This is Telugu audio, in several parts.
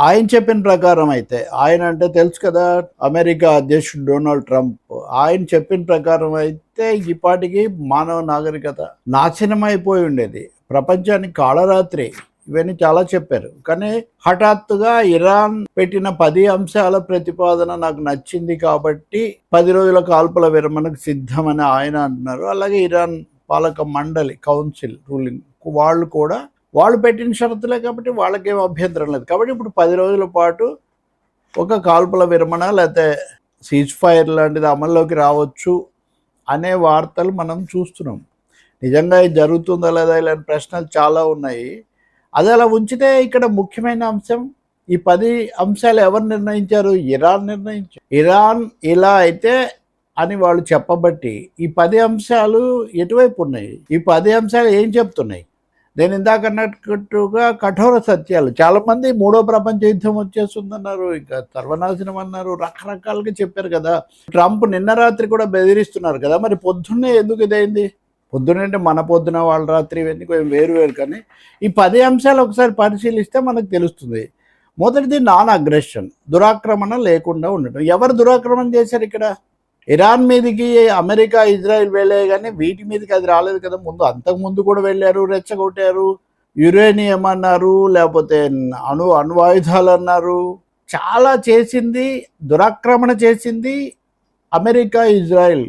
ఆయన చెప్పిన ప్రకారం అయితే, ఆయన అంటే తెలుసు కదా, అమెరికా అధ్యక్షుడు డొనాల్డ్ ట్రంప్. ఆయన చెప్పిన ప్రకారం అయితే ఈపాటికి మానవ నాగరికత నాశనం అయిపోయి ఉండేది. ప్రపంచానికి కాళరాత్రి ఇవన్నీ చాలా చెప్పారు. కానీ హఠాత్తుగా ఇరాన్ పెట్టిన 10 అంశాల ప్రతిపాదన నాకు నచ్చింది కాబట్టి 10 రోజుల కాల్పుల విరమణకు సిద్ధమని ఆయన అంటున్నారు. అలాగే ఇరాన్ పాలక మండలి కౌన్సిల్ రూలింగ్ వాళ్ళు పెట్టిన షరతులే కాబట్టి వాళ్ళకేం అభ్యంతరం లేదు. కాబట్టి ఇప్పుడు 10 రోజుల పాటు ఒక కాల్పుల విరమణ లేకపోతే సీజ్ ఫైర్ లాంటిది అమల్లోకి రావచ్చు అనే వార్తలు మనం చూస్తున్నాం. నిజంగా ఇది జరుగుతుందా లేదా ఇలాంటి ప్రశ్నలు చాలా ఉన్నాయి. అది అలా ఉంచితే ఇక్కడ ముఖ్యమైన అంశం, ఈ 10 అంశాలు ఎవరు నిర్ణయించారు? ఇరాన్ నిర్ణయించారు. ఇరాన్ ఇలా అయితే అని వాళ్ళు చెప్పబట్టి ఈ 10 అంశాలు ఎటువైపు ఉన్నాయి? ఈ 10 అంశాలు ఏం చెప్తున్నాయి? నేను ఇందాక అన్నట్టుగా కఠోర సత్యాలు. చాలామంది 3వ ప్రపంచ యుద్ధం వచ్చేస్తుందన్నారు, ఇంకా సర్వనాశనం అన్నారు, రకరకాలుగా చెప్పారు కదా. ట్రంప్ నిన్న రాత్రి కూడా బెదిరిస్తున్నారు కదా. మరి పొద్దున్నే ఎందుకు ఇదైంది? పొద్దున్నే అంటే మన పొద్దున వాళ్ళ రాత్రి ఇవన్నీ కొంచెం వేరు. కానీ ఈ 10 అంశాలు ఒకసారి పరిశీలిస్తే మనకు తెలుస్తుంది. మొదటిది నాన్ అగ్రెషన్, దురాక్రమణ లేకుండా ఉండటం. ఎవరు దురాక్రమణ చేశారు ఇక్కడ? ఇరాన్ మీదకి అమెరికా ఇజ్రాయెల్ వెళ్ళే, కానీ వీటి మీదకి అది రాలేదు కదా. అంతకుముందు కూడా వెళ్ళారు, రెచ్చగొట్టారు, యురేనియం అన్నారు, లేకపోతే అణువాయుధాలు అన్నారు. చాలా చేసింది, దురాక్రమణ చేసింది అమెరికా ఇజ్రాయెల్.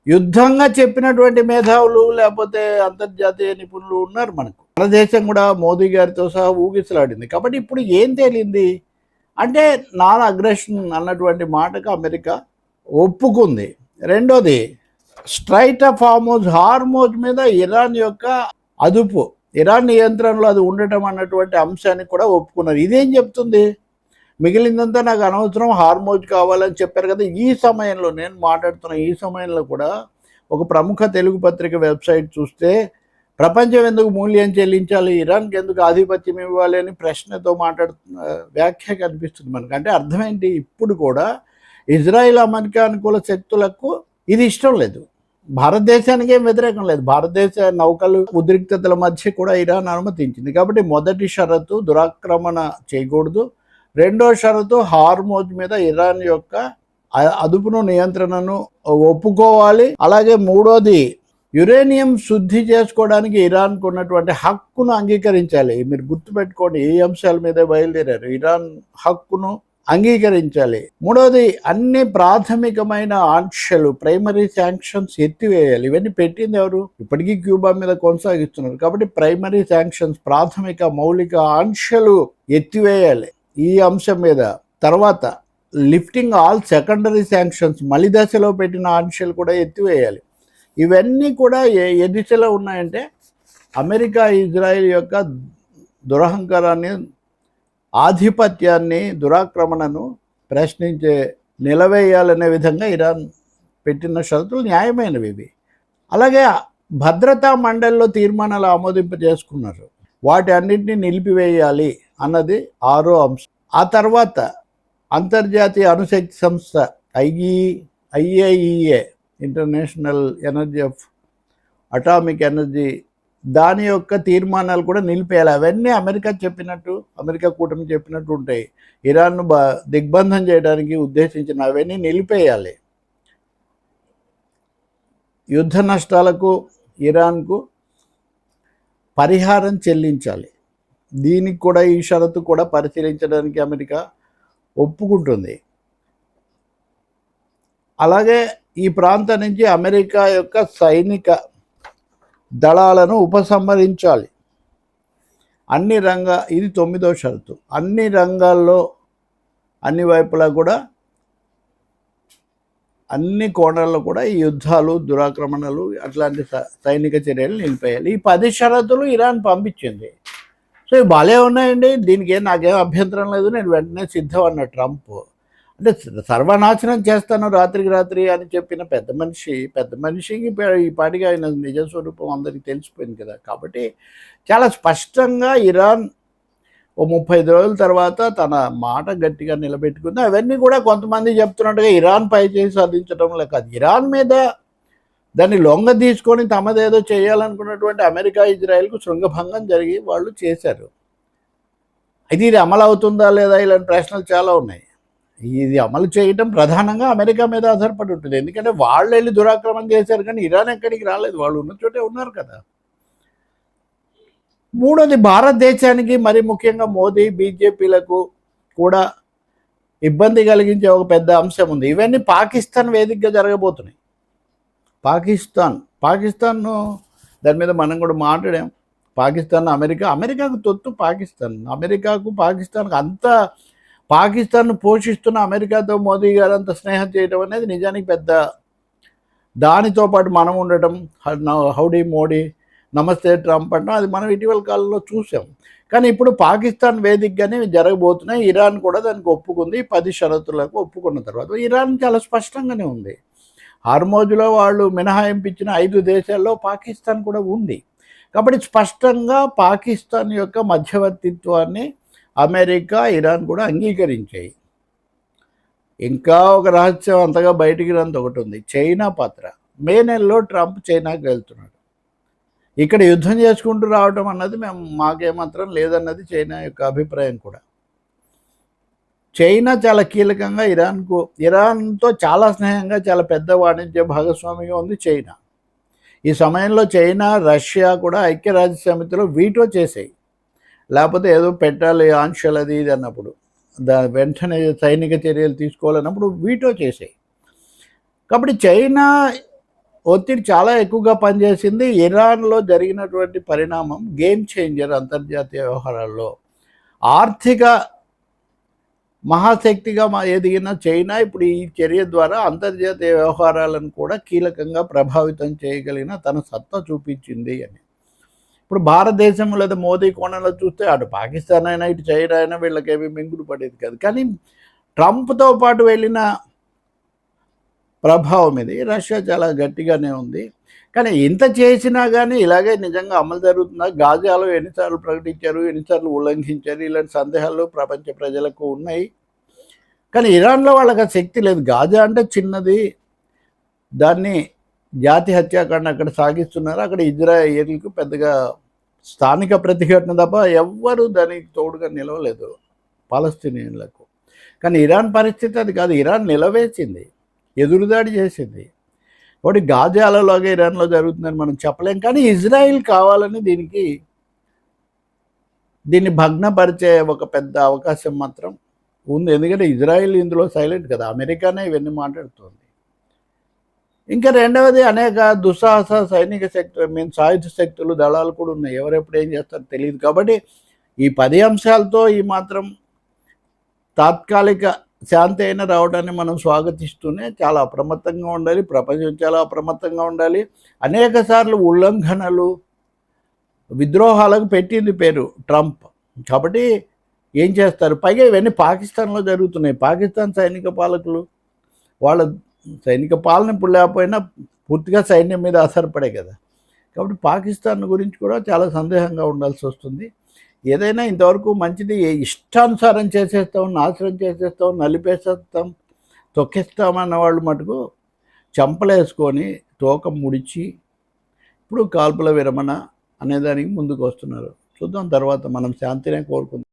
యుద్ధంగా చెప్పినటువంటి మేధావులు లేకపోతే అంతర్జాతీయ నిపుణులు ఉన్నారు మనకు. మన దేశం కూడా మోదీ గారితో సహా ఊగిసలాడింది. కాబట్టి ఇప్పుడు ఏం తేలింది అంటే నాన్ అగ్రెషన్ అన్నటువంటి మాటకు అమెరికా ఒప్పుకుంది. రెండోది, స్ట్రైట్ ఆఫ్ హార్మోజ్ మీద ఇరాన్ యొక్క అదుపు, ఇరాన్ నియంత్రణలో అది ఉండటం అన్నటువంటి అంశాన్ని కూడా ఒప్పుకున్నారు. ఇదేం చెప్తుంది? మిగిలిందంతా నాకు అనవసరం, హార్మోజ్ కావాలని చెప్పారు కదా. ఈ సమయంలో నేను మాట్లాడుతున్న ఈ సమయంలో కూడా ఒక ప్రముఖ తెలుగు పత్రిక వెబ్సైట్ చూస్తే ప్రపంచం ఎందుకు మూల్యం చెల్లించాలి, ఇరాన్కి ఎందుకు ఆధిపత్యం ఇవ్వాలి అని ప్రశ్నతో మాట్లాడుతున్న వ్యాఖ్య కనిపిస్తుంది మనకు. అంటే అర్థం ఏంటి? ఇప్పుడు కూడా ఇజ్రాయిల్ అమెరికా అనుకూల శక్తులకు ఇది ఇష్టం లేదు. భారతదేశానికి ఏం వ్యతిరేకం లేదు. భారతదేశ నౌకలు ఉద్రిక్తతల మధ్య కూడా ఇరాన్ అనుమతించింది. కాబట్టి మొదటి షరతు దురాక్రమణ చేయకూడదు. రెండో షరతు హార్మోజ్ మీద ఇరాన్ యొక్క అదుపును, నియంత్రణను ఒప్పుకోవాలి. అలాగే మూడోది, యురేనియం శుద్ధి చేసుకోవడానికి ఇరాన్కు ఉన్నటువంటి హక్కును అంగీకరించాలి. మీరు గుర్తుపెట్టుకోండి, ఏ అంశాల మీద బయలుదేరారు, ఇరాన్ హక్కును అంగీకరించాలి. మూడోది, అన్ని ప్రాథమికమైన ఆంక్షలు, ప్రైమరీ శాంక్షన్స్ ఎత్తివేయాలి. ఇవన్నీ పెట్టింది ఎవరు? ఇప్పటికీ క్యూబా మీద కొనసాగిస్తున్నారు. కాబట్టి ప్రైమరీ శాంక్షన్స్, ప్రాథమిక మౌలిక ఆంక్షలు ఎత్తివేయాలి ఈ అంశం మీద. తర్వాత లిఫ్టింగ్ ఆల్ సెకండరీ శాంక్షన్స్, మలి దశలో పెట్టిన ఆంక్షలు కూడా ఎత్తివేయాలి. ఇవన్నీ కూడా ఏ దిశలో ఉన్నాయంటే అమెరికా ఇజ్రాయెల్ యొక్క దురహంకారాన్ని, ఆధిపత్యాన్ని, దురాక్రమణను ప్రశ్నించే, నిలవేయాలనే విధంగా ఇరాన్ పెట్టిన షరతులు న్యాయమైనవి ఇవి. అలాగే భద్రతా మండలిలో తీర్మానాలు ఆమోదింప చేసుకున్నారు. వాటి అన్నింటినీ నిలిపివేయాలి అన్నది 6వ అంశం. ఆ తర్వాత అంతర్జాతీయ అణుశక్తి సంస్థ IAEA, international energy of atomic energy, దాని యొక్క తీర్మానాలు కూడా నిలిపేయాలి. అవన్నీ అమెరికా కూటమి చెప్పినట్టు ఉంటాయి. ఇరాన్ను దిగ్బంధం చేయడానికి ఉద్దేశించిన అవన్నీ నిలిపేయాలి. యుద్ధ నష్టాలకు ఇరాన్కు పరిహారం చెల్లించాలి. దీనికి కూడా ఈ షరతు కూడా పరిశీలించడానికి అమెరికా ఒప్పుకుంటుంది. అలాగే ఈ ప్రాంతం నుంచి అమెరికా యొక్క సైనిక దళాలను ఉపసంహరించాలి. ఇది 9వ షరతు. అన్ని రంగాల్లో, అన్ని వైపులా కూడా, అన్ని కోణాల్లో కూడా ఈ యుద్ధాలు, దురాక్రమణలు, అట్లాంటి సైనిక చర్యలు నిలిపేయాలి. ఈ 10 షరతులు ఇరాన్ పంపించింది. సో ఇవి బాగా ఉన్నాయండి, దీనికి నాకేం అభ్యంతరం లేదు, నేను వెంటనే సిద్ధం అన్న ట్రంప్. అంటే సర్వనాశనం చేస్తాను రాత్రికి రాత్రి అని చెప్పిన పెద్ద మనిషికి ఈ పాటికి ఆయన నిజ స్వరూపం అందరికీ తెలిసిపోయింది కదా. కాబట్టి చాలా స్పష్టంగా ఇరాన్ 35 రోజుల తర్వాత తన మాట గట్టిగా నిలబెట్టుకుంది. అవన్నీ కూడా కొంతమంది చెప్తున్నట్టుగా ఇరాన్ పై చేసి సాధించడం లేక ఇరాన్ మీద దాన్ని లొంగ తీసుకొని తమదేదో చేయాలనుకున్నటువంటి అమెరికా ఇజ్రాయెల్కు శృంగభంగం జరిగి వాళ్ళు చేశారు. అయితే ఇది అమలు అవుతుందా లేదా ఇలాంటి ప్రశ్నలు చాలా ఉన్నాయి. ఇది అమలు చేయటం ప్రధానంగా అమెరికా మీద ఆధారపడి ఉంటుంది. ఎందుకంటే వాళ్ళు వెళ్ళి దురాక్రమణ చేశారు, కానీ ఇరాన్ ఎక్కడికి రాలేదు, వాళ్ళు ఉన్న చోటే ఉన్నారు కదా. మూడోది, భారతదేశానికి మరి ముఖ్యంగా మోదీ బీజేపీలకు కూడా ఇబ్బంది కలిగించే ఒక పెద్ద అంశం ఉంది. ఇవన్నీ పాకిస్తాన్ వేదికగా జరగబోతున్నాయి. పాకిస్తాన్ను దాని మీద మనం కూడా మాట్లాడాం. పాకిస్తాన్ అమెరికాకు తొత్తు పాకిస్తాన్కు అంత పాకిస్తాన్ను పోషిస్తున్న అమెరికాతో మోదీ గారు అంత స్నేహం చేయడం అనేది నిజానికి పెద్ద. దానితో పాటు మనం ఉండటం, హౌడీ మోడీ, నమస్తే ట్రంప్ అంటాం, అది మనం ఇటీవల కాలంలో చూసాం. కానీ ఇప్పుడు పాకిస్తాన్ వేదికగానే జరగబోతున్నాయి. ఇరాన్ కూడా దానికి ఒప్పుకుంది. 10 షరతులకు ఒప్పుకున్న తర్వాత ఇరాన్ చాలా స్పష్టంగానే ఉంది. హార్మోజులో వాళ్ళు మినహాయింపు ఇచ్చిన 5 దేశాల్లో పాకిస్తాన్ కూడా ఉంది. కాబట్టి స్పష్టంగా పాకిస్తాన్ యొక్క మధ్యవర్తిత్వాన్ని అమెరికా, ఇరాన్ కూడా అంగీకరించాయి. ఇంకా ఒక రహస్యం అంతగా బయటికి రాంది ఒకటి ఉంది, చైనా పాత్ర. మే నెలలో ట్రంప్ చైనాకి వెళ్తున్నాడు. ఇక్కడ యుద్ధం చేసుకుంటూ రావడం అన్నది మాకేమాత్రం లేదన్నది చైనా యొక్క అభిప్రాయం కూడా. చైనా చాలా కీలకంగా ఇరాన్తో చాలా స్నేహంగా, చాలా పెద్ద వాణిజ్య భాగస్వామిగా ఉంది చైనా. ఈ సమయంలో చైనా, రష్యా కూడా ఐక్యరాజ్య సమితిలో వీటో చేసాయి. లేకపోతే ఏదో పెట్టాలి ఆంక్షలు అది ఇది అన్నప్పుడు, వెంటనే సైనిక చర్యలు తీసుకోవాలన్నప్పుడు వీటో చేసాయి. కాబట్టి చైనా ఒత్తిడి చాలా ఎక్కువగా పనిచేసింది. ఇరాన్లో జరిగినటువంటి పరిణామం గేమ్ చేంజర్ అంతర్జాతీయ వ్యవహారాల్లో. ఆర్థిక మహాశక్తిగా ఎదిగిన చైనా ఇప్పుడు ఈ చర్య ద్వారా అంతర్జాతీయ వ్యవహారాలను కూడా కీలకంగా ప్రభావితం చేయగలిగిన తన సత్తా చూపించింది అని. ఇప్పుడు భారతదేశం లేదా మోదీ కోణంలో చూస్తే అటు పాకిస్తాన్ అయినా ఇటు చైనా అయినా వీళ్ళకేమీ మింగుడు పడేది కాదు. కానీ ట్రంప్తో పాటు వెళ్ళిన ప్రభావం ఇది. రష్యా చాలా గట్టిగానే ఉంది. కానీ ఇంత చేసినా కానీ ఇలాగే నిజంగా అమలు జరుగుతుందా? గాజాలో ఎన్నిసార్లు ప్రకటించారు, ఎన్నిసార్లు ఉల్లంఘించారు, ఇలాంటి సందేహాలు ప్రపంచ ప్రజలకు ఉన్నాయి. కానీ ఇరాన్లో వాళ్ళకి ఆ శక్తి లేదు. గాజా అంటే చిన్నది, దాన్ని జాతి హత్యాకాండ అక్కడ సాగిస్తున్నారు. అక్కడ ఇజ్రాయేల్కు పెద్దగా స్థానిక ప్రతిఘటన తప్ప ఎవ్వరూ దానికి తోడుగా నిలవలేదు పాలస్తీనియన్లకు. కానీ ఇరాన్ పరిస్థితి అది కాదు. ఇరాన్ నిలవేసింది, ఎదురుదాడి చేసింది. కాబట్టి గాజాలలోగా ఇరాన్లో జరుగుతుందని మనం చెప్పలేం. కానీ ఇజ్రాయిల్ కావాలని దీన్ని భగ్నపరిచే ఒక పెద్ద అవకాశం మాత్రం ఉంది. ఎందుకంటే ఇజ్రాయిల్ ఇందులో సైలెంట్ కదా, అమెరికానే ఇవన్నీ మాట్లాడుతుంది. ఇంకా రెండవది, అనేక దుస్సాహస సైనిక సాయుధ శక్తులు, దళాలు కూడా ఉన్నాయి. ఎవరెప్పుడు ఏం చేస్తారో తెలియదు. కాబట్టి ఈ 10 అంశాలతో ఈ మాత్రం తాత్కాలిక శాంతి అయినా రావడాన్ని మనం స్వాగతిస్తూనే చాలా అప్రమత్తంగా ఉండాలి. ప్రపంచం చాలా అప్రమత్తంగా ఉండాలి. అనేక సార్లు ఉల్లంఘనలు, విద్రోహాలకు పెట్టింది పేరు ట్రంప్. కాబట్టి ఏం చేస్తారు? పైగా ఇవన్నీ పాకిస్తాన్లో జరుగుతున్నాయి. పాకిస్తాన్ సైనిక పాలకులు వాళ్ళ సైనిక పాలన ఇప్పుడు లేకపోయినా పూర్తిగా సైన్యం మీద ఆధారపడే కదా. కాబట్టి పాకిస్తాన్ గురించి కూడా చాలా సందేహంగా ఉండాల్సి వస్తుంది. ఏదైనా ఇంతవరకు మంచిది ఇష్టానుసారం చేసేస్తాం, నాశనం చేసేస్తాం, నలిపేసేస్తాం, తొక్కేస్తామన్న వాళ్ళు మటుకు చంపలేసుకొని తోక ముడిచి ఇప్పుడు కాల్పుల విరమణ అనేదానికి ముందుకు వస్తున్నారు. చూద్దాం, తర్వాత మనం శాంతినే కోరుకుందాం.